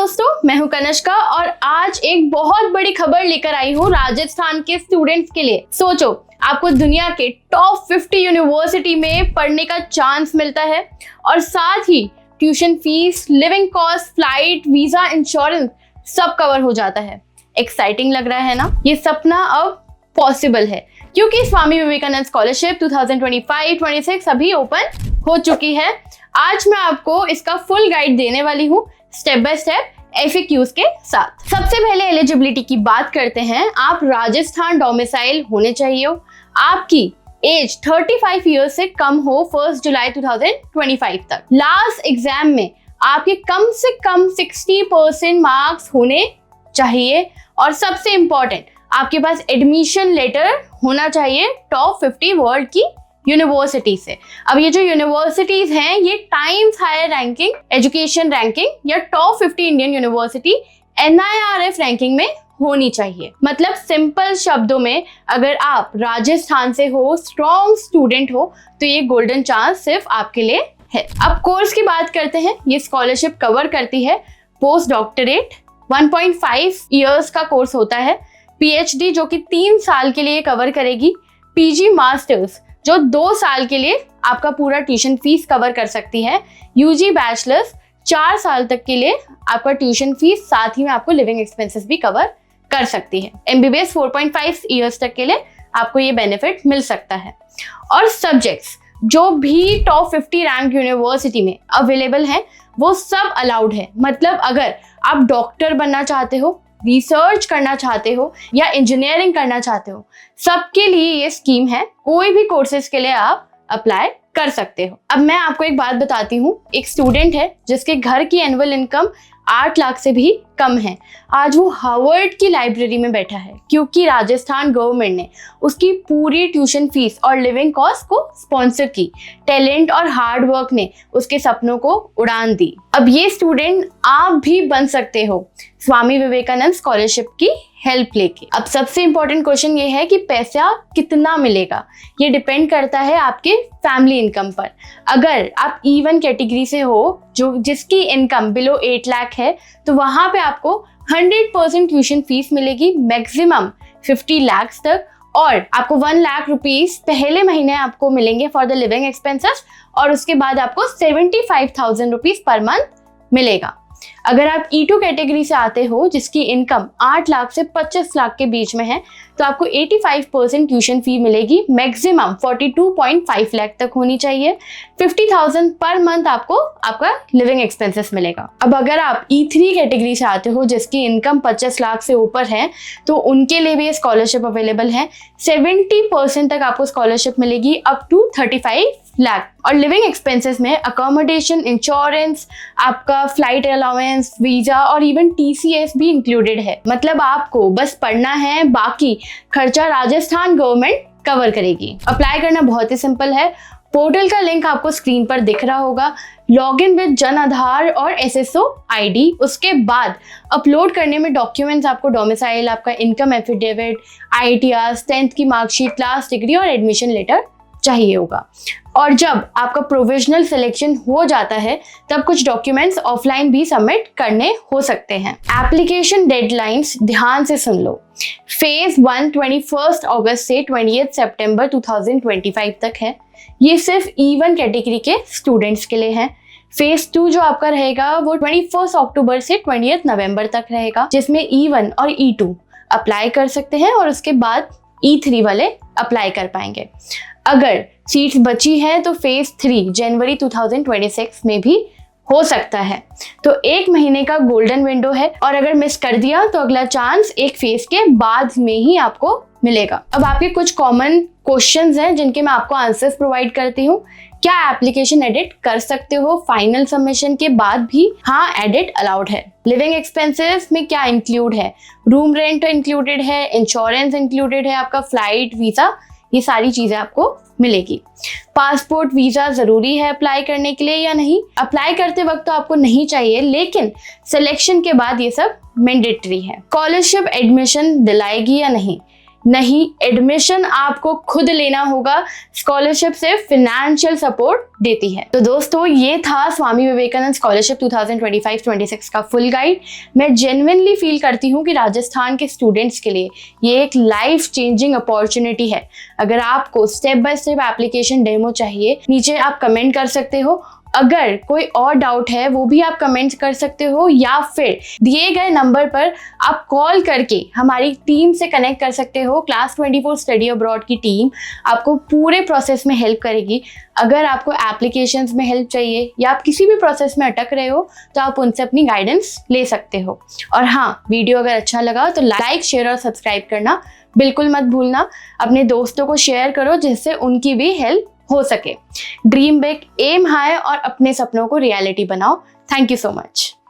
दोस्तों, मैं हूं कनिष्का और आज एक बहुत बड़ी खबर लेकर आई हूं राजस्थान के स्टूडेंट्स के लिए। सोचो, आपको दुनिया के टॉप 50 यूनिवर्सिटी में पढ़ने का चांस मिलता है और साथ ही tuition fees, living cost, flight, visa, insurance सब कवर हो जाता है। एक्साइटिंग लग रहा है ना? ये सपना अब पॉसिबल है क्योंकि स्वामी विवेकानंद स्कॉलरशिप 2025-26 अभी ओपन हो चुकी है। आज मैं आपको इसका फुल गाइड देने वाली हूँ, स्टेप बाय स्टेप FAQs के साथ। सबसे पहले एलिजिबिलिटी की बात करते हैं। आप राजस्थान डोमिसाइल होने चाहिए, आपकी एज 35 ईयर्स से कम हो 1 जुलाई 2025 तक। लास्ट एग्जाम में आपके कम से कम 60% मार्क्स होने चाहिए और सबसे इंपॉर्टेंट, आपके पास एडमिशन लेटर होना चाहिए टॉप 50 वर्ल्ड की यूनिवर्सिटी से। अब ये जो यूनिवर्सिटीज हैं ये Times higher ranking education ranking या top 50 Indian university NIRF ranking में होनी चाहिए। मतलब सिंपल शब्दों में, अगर आप राजस्थान से हो, स्ट्रॉन्ग स्टूडेंट हो, तो ये गोल्डन चांस सिर्फ आपके लिए है। अब कोर्स की बात करते हैं। ये स्कॉलरशिप कवर करती है पोस्ट डॉक्टरेट, 1.5 ईयर्स का कोर्स होता है। PhD जो कि 3 साल के लिए कवर करेगी। PG मास्टर्स जो 2 साल के लिए आपका पूरा ट्यूशन फीस कवर कर सकती है। UG बैचलर्स 4 साल तक के लिए आपका ट्यूशन फीस, साथ ही में आपको लिविंग एक्सपेंसेस भी कवर कर सकती है। MBBS 4.5 ईयर्स तक के लिए आपको ये बेनिफिट मिल सकता है। और सब्जेक्ट्स जो भी टॉप 50 रैंक यूनिवर्सिटी में अवेलेबल हैं वो सब अलाउड है। मतलब अगर आप डॉक्टर बनना चाहते हो, रिसर्च करना चाहते हो या इंजीनियरिंग करना चाहते हो, सबके लिए ये स्कीम है। कोई भी कोर्सेज के लिए आप अप्लाई कर सकते हो। अब मैं आपको एक बात बताती हूँ। एक स्टूडेंट है जिसके घर की एनुअल इनकम 8 लाख से भी कम है। आज वो हार्वर्ड की लाइब्रेरी में बैठा है क्योंकि राजस्थान गवर्नमेंट ने उसकी पूरी ट्यूशन फीस और लिविंग कॉस्ट को स्पॉन्सर की। टैलेंट और हार्ड वर्क ने उसके सपनों को उड़ान दी। अब ये स्टूडेंट आप भी बन सकते हो स्वामी विवेकानंद स्कॉलरशिप की हेल्प लेके। अब सबसे इंपॉर्टेंट क्वेश्चन ये है कि पैसा कितना मिलेगा। ये डिपेंड करता है आपके फैमिली इनकम पर। अगर आप E1 कैटेगरी से हो, जो जिसकी इनकम बिलो 8 लाख है, तो वहां पे आपको 100% ट्यूशन फीस मिलेगी, मैक्सिमम 50 लाख तक। और आपको 1 लाख रुपीस पहले महीने आपको मिलेंगे फॉर द लिविंग एक्सपेंसेस और उसके बाद आपको 75,000 रुपीस पर मंथ मिलेगा। अगर आप E2 कैटेगरी से आते हो जिसकी इनकम 8 लाख से 25 लाख के बीच में है, तो आपको 85% ट्यूशन फी मिलेगी, मैक्सिमम 42.5 लाख तक होनी चाहिए। 50,000 पर मंथ आपको आपका लिविंग एक्सपेंसेस मिलेगा। अब अगर आप E3 कैटेगरी से आते हो जिसकी इनकम 25 लाख से ऊपर है, तो उनके लिए भी ये स्कॉलरशिप अवेलेबल है। 70% तक आपको स्कॉलरशिप मिलेगी अप टू 35 लाख। और लिविंग एक्सपेंसेस में अकोमोडेशन, इंश्योरेंस, आपका फ्लाइट अलाउंस, वीजा और इवन TCS भी इंक्लूडेड है। मतलब आपको बस पढ़ना है, बाकी खर्चा राजस्थान गवर्नमेंट कवर करेगी। अप्लाई करना बहुत ही सिंपल है। पोर्टल का लिंक आपको स्क्रीन पर दिख रहा होगा। लॉगिन विद जन आधार और SSO ID। उसके बाद अपलोड करने में डॉक्यूमेंट्स आपको डोमिसाइल, आपका इनकम एफिडेविट, ITR, 10th की मार्कशीट, क्लास डिग्री और एडमिशन लेटर चाहिए होगा। और जब आपका प्रोविजनल सिलेक्शन हो जाता है तब कुछ डॉक्यूमेंट्स ऑफलाइन भी सबमिट करने हो सकते हैं। एप्लीकेशन डेडलाइंस ध्यान से सुन लो। फेज 1 21 अगस्त से 28 सितंबर 2025 तक है। ये सिर्फ E1 कैटेगरी के स्टूडेंट्स के लिए है। फेज 2 जो आपका रहेगा वो 21 अक्टूबर से 28 नवंबर तक रहेगा, जिसमें E1 और E2 अप्लाई कर सकते हैं और उसके बाद E3 वाले अप्लाई कर पाएंगे। अगर सीट्स बची हैं तो फेज 3 जनवरी 2026 में भी हो सकता है। तो 1 महीने का गोल्डन विंडो है और अगर मिस कर दिया तो अगला चांस एक फेज के बाद में ही आपको मिलेगा। अब आपके कुछ कॉमन क्वेश्चंस हैं जिनके मैं आपको आंसर्स प्रोवाइड करती हूँ। क्या एप्लीकेशन एडिट कर सकते हो फाइनल सबमिशन के बाद भी? हाँ, एडिट अलाउड है। लिविंग एक्सपेंसेस में क्या इंक्लूड है? रूम रेंट इंक्लूडेड है, इंश्योरेंस इंक्लूडेड है, आपका फ्लाइट, वीजा, ये सारी चीजें आपको मिलेगी। पासपोर्ट, वीजा जरूरी है अप्लाई करने के लिए या नहीं? अप्लाई करते वक्त तो आपको नहीं चाहिए, लेकिन सिलेक्शन के बाद ये सब मैंडेटरी है। स्कॉलरशिप एडमिशन दिलाएगी या नहीं, नहीं, एडमिशन आपको खुद लेना होगा। स्कॉलरशिप से फाइनेंशियल सपोर्ट देती है। तो दोस्तों, ये था स्वामी विवेकानंद स्कॉलरशिप 2025-26 का फुल गाइड। मैं जेन्युइनली फील करती हूँ कि राजस्थान के स्टूडेंट्स के लिए ये एक लाइफ चेंजिंग अपॉर्चुनिटी है। अगर आपको step by step application demo चाहिए, नीचे आप कमेंट कर सकते हो। अगर कोई और डाउट है वो भी आप कमेंट कर सकते हो, या फिर दिए गए नंबर पर आप कॉल करके हमारी टीम से कनेक्ट कर सकते हो। क्लास 24 स्टडी अब्रॉड की टीम आपको पूरे प्रोसेस में हेल्प करेगी। अगर आपको एप्लीकेशंस में हेल्प चाहिए या आप किसी भी प्रोसेस में अटक रहे हो तो आप उनसे अपनी गाइडेंस ले सकते हो। और हाँ, वीडियो अगर अच्छा लगा तो लाइक, शेयर और सब्सक्राइब करना बिल्कुल मत भूलना। अपने दोस्तों को शेयर करो जिससे उनकी भी हेल्प हो सके। ड्रीम बिग, एम हाई और अपने सपनों को रियलिटी बनाओ। Thank you so much.